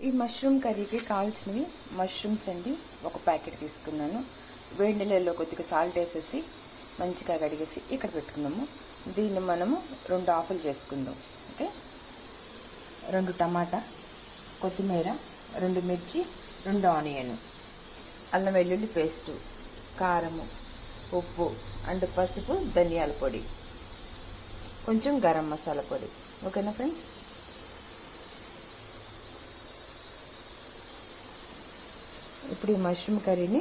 ఈ మష్రూమ్ కర్రీకి కావాల్సినవి మష్రూమ్స్ అండి, ఒక ప్యాకెట్ తీసుకున్నాను. వేడి నీళ్ళలో కొద్దిగా సాల్ట్ వేసేసి మంచిగా కడిగేసి ఇక్కడ పెట్టుకున్నాము. దీన్ని మనము 2 ఆఫులు చేసుకుందాం. ఓకే, 2 టమాటా, కొత్తిమీర, 2 మిర్చి, 2 ఆనియన్, అల్లం వెల్లుల్లి పేస్టు, కారము, ఉప్పు అండ్ పసుపు, ధనియాల పొడి, కొంచెం గరం మసాలా పొడి. ఓకేనా ఫ్రెండ్స్? ఇప్పుడు ఈ మష్రూమ్ కర్రీని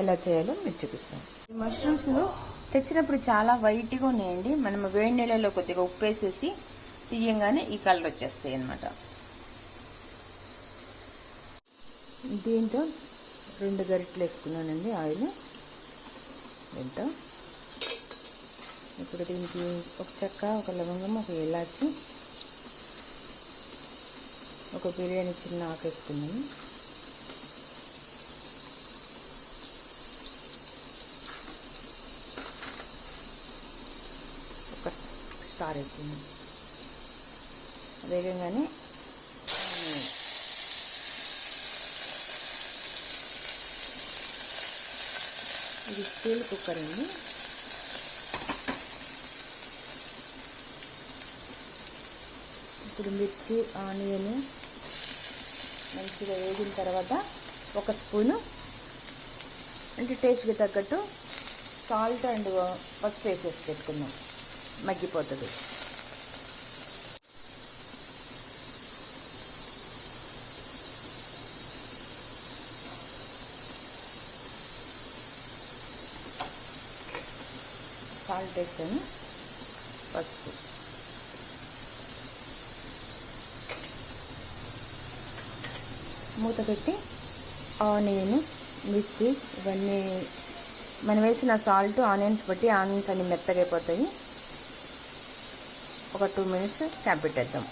ఎలా చేయాలో మీకు చూపిస్తాను. ఈ మష్రూమ్స్ తెచ్చినప్పుడు చాలా వైట్గా ఉన్నాయండి. మనం వేడి నీళ్ళలో కొద్దిగా ఉప్పు వేసేసి తీయంగానే ఈ కలర్ వచ్చేస్తాయి అన్నమాట. దీంట్లో 2 గరిటెలు వేసుకున్నానండి ఆయిల్. దీంట్లో ఇప్పుడు దీనికి ఒక చెక్క, ఒక లవంగం, ఒక ఇలాచి, ఒక బిర్యానీ చిన్న ఆకు వేసుకున్నాను. ఒక స్టార్ వేసింది. వేగంగానే ఇది స్టీల్ కుక్కర్ అండి. ఇప్పుడు మిర్చి, ఆనియన్ మంచిగా వేగిన తర్వాత 1 స్పూను అంటే టేస్ట్కి తగ్గట్టు సాల్ట్ అండ్ పసుపు వేసేసి పెట్టుకుందాం, మగ్గిపోతుంది. సాల్ట్ వేసాను, పసుపు, మూత పెట్టి ఆనియన్, మిర్చి ఇవన్నీ మనం వేసిన సాల్ట్ ఆనియన్స్ బట్టి ఆనియన్స్ అన్ని మెత్తగా అయిపోతాయి. ఒక 2 మినిట్స్ క్యాప్ పెట్టేద్దాం.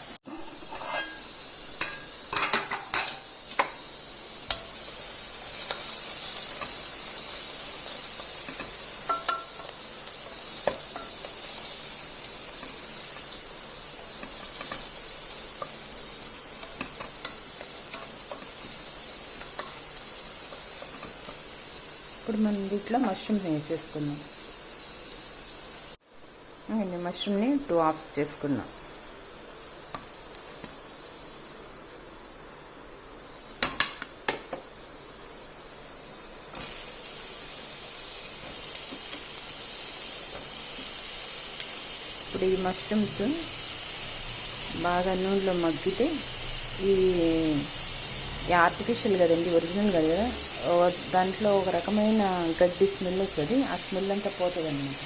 ఇప్పుడు మనం దీంట్లో మష్రూమ్ని వేసేసుకుందాం. మష్రూమ్ని 2 హాఫ్స్ చేసుకున్నాం. ఇప్పుడు ఈ మష్రూమ్స్ బాగా నూనెలో మగ్గితే ఈ ఆర్టిఫిషియల్ కదండి, ఒరిజినల్ కదా, దాంట్లో ఒక రకమైన గడ్డి స్మెల్ వస్తుంది. ఆ స్మెల్ అంతా పోతుంది అన్నమాట.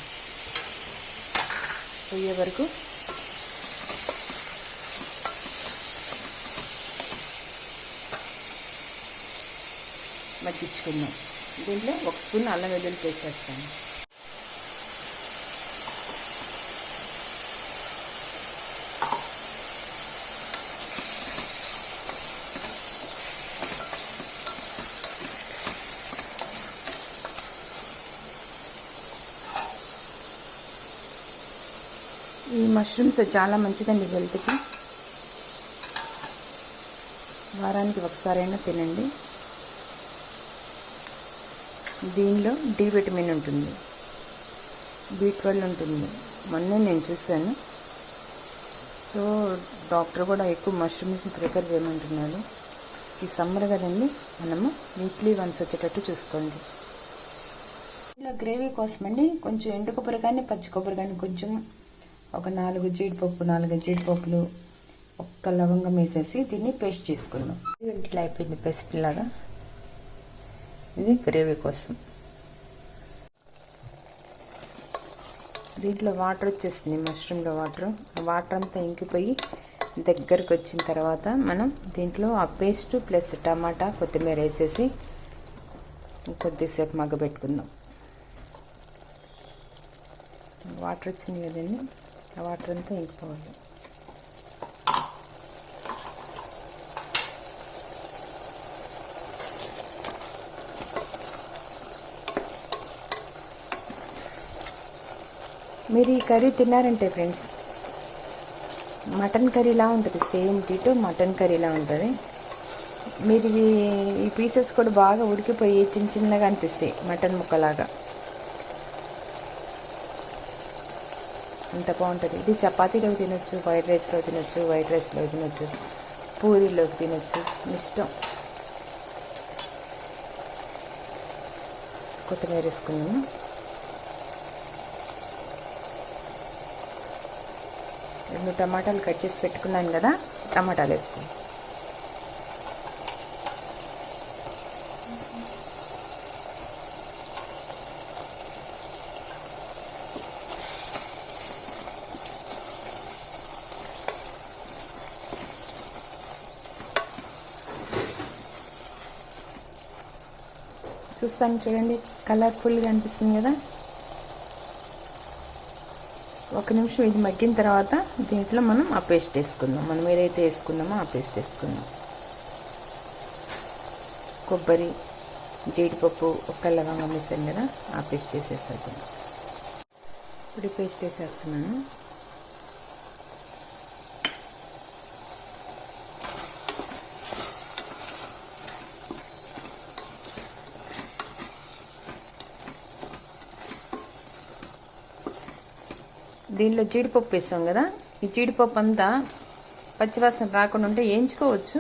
పోయే వరకు మగ్గించుకుందాం. దీంట్లో 1 స్పూన్ అల్లం వెల్లుల్లి పేస్ట్ వేస్తాను. ఈ మష్రూమ్స్ చాలా మంచిదండి హెల్త్కి. వారానికి ఒకసారైనా తినండి. దీనిలో డి విటమిన్ ఉంటుంది, B12 ఉంటుంది. మొన్నే నేను చూశాను. సో డాక్టర్ కూడా ఎక్కువ మష్రూమ్స్ని ప్రిఫర్ చేయమంటున్నాడు. ఈ సమ్మర్ కదండి, మనము వీక్లీ వన్స్ వచ్చేటట్టు చూసుకోండి. ఇలా గ్రేవీ కోసమండి కొంచెం ఎండు కొబ్బరి కానీ పచ్చి కొబ్బరి కానీ కొంచెం ఒక 4 జీడిపప్పులు, 1 లవంగం వేసేసి దీన్ని పేస్ట్ చేసుకుందాం. ఇట్లా అయిపోయింది పేస్ట్ లాగా. ఇది గ్రేవీ కోసం. దీంట్లో వాటర్ వచ్చేసింది, మష్రూమ్లో వాటర్ అంతా ఇంకిపోయి దగ్గరకు వచ్చిన తర్వాత మనం దీంట్లో ఆ పేస్ట్ ప్లస్ టమాటా, కొత్తిమీర వేసేసి కొద్దిసేపు మగ్గబెట్టుకుందాం. వాటర్ వచ్చింది కదండి, ఆ వాటర్ అంతా ఇంకిపోవాలి. మీరు ఈ కర్రీ తిన్నారంటే ఫ్రెండ్స్, మటన్ కర్రీలా ఉంటుంది, సేమ్ డిటో మటన్ కర్రీలా ఉంటుంది. మీరు ఈ పీసెస్ కూడా బాగా ఉడికిపోయి చిన్న చిన్నగా అనిపిస్తాయి, మటన్ ముక్కలాగా. అంత బాగుంటుంది. ఇది చపాతీలోకి తినొచ్చు, వైట్ రైస్లో తినొచ్చు, పూరీలోకి తినొచ్చు, మీ ఇష్టం. కొత్తిమీర వేసుకున్నాము. రెండు టమాటాలు కట్ చేసి పెట్టుకున్నాను కదా, టమాటాలు వేసుకున్నాం. చూస్తాను చూడండి, కలర్ఫుల్గా అనిపిస్తుంది కదా. ఒక నిమిషం ఇది మగ్గిన తర్వాత దీంట్లో మనం ఆ పేస్ట్ వేసుకుందాం. మనం ఏదైతే వేసుకున్నామో ఆ పేస్ట్ వేసుకుందాం. కొబ్బరి, జీడిపప్పు, ఒక్క లవంగం వేసాను కదా, ఆ పేస్ట్ వేసేసుకుందాం. ఇప్పుడు పేస్ట్ వేసేస్తున్నాను. దీనిలో జీడిపప్పు వేసాం కదా, ఈ జీడిపప్పు అంతా పచ్చివాసన రాకుండా ఉంటే వేయించుకోవచ్చు,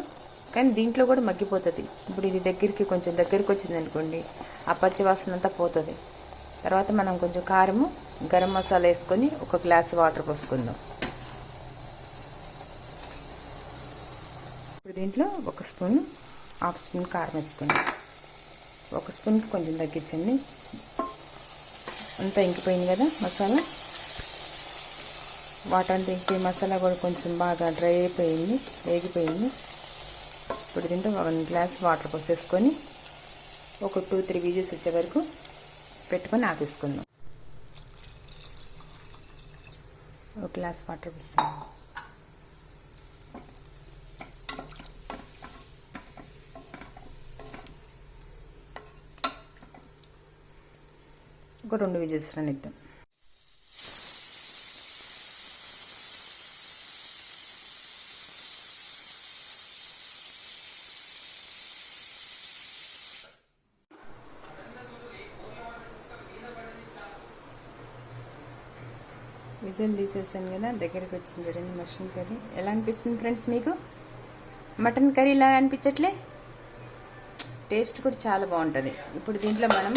కానీ దీంట్లో కూడా మగ్గిపోతుంది. ఇప్పుడు ఇది కొంచెం దగ్గరికి వచ్చింది అనుకోండి, ఆ పచ్చివాసన అంతా పోతుంది. తర్వాత మనం కొంచెం కారము, గరం మసాలా వేసుకొని ఒక గ్లాస్ వాటర్ పోసుకుందాం. ఇప్పుడు దీంట్లో హాఫ్ స్పూన్ కారం వేసుకుందాం. ఒక స్పూన్కి కొంచెం తగ్గించండి. అంతా ఇంకిపోయింది కదా మసాలా. వాటర్ అంతా ఇంకి మసాలా కూడా కొంచెం బాగా డ్రై అయిపోయింది, వేగిపోయింది. ఇప్పుడు దీంట్లో 1 గ్లాస్ వాటర్ పోసేసుకొని ఒక 2-3 విజిల్స్ వచ్చే వరకు పెట్టుకొని ఆపేసుకుందాం. 1 గ్లాస్ వాటర్ పోస్తాం. ఒక 2 విజిల్స్ రానిద్దాం. విజిల్ తీసేసాను కదా, దగ్గరికి వచ్చింది చూడండి మటన్ కర్రీ. ఎలా అనిపిస్తుంది ఫ్రెండ్స్ మీకు? మటన్ కర్రీ లాగా అనిపించట్లే? టేస్ట్ కూడా చాలా బాగుంటుంది. ఇప్పుడు దీంట్లో మనం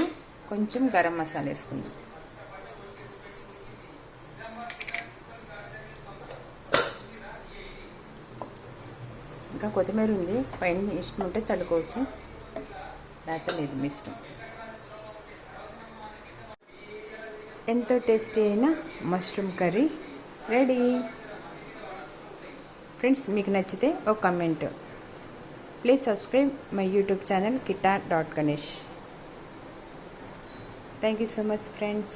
కొంచెం గరం మసాలా వేసుకుందాం. ఇంకా కొత్తిమీర ఉంది, పైన ఇష్టం ఉంటే చల్లుకోవచ్చు, లేకపోతే లేదు, మీ ఇష్టం. ఎంతో టేస్టీ అయిన మష్రూమ్ కర్రీ రెడీ. ఫ్రెండ్స్, మీకు నచ్చితే ఒక comment. Please subscribe my YouTube channel kitta.ganesh. Thank you so much friends.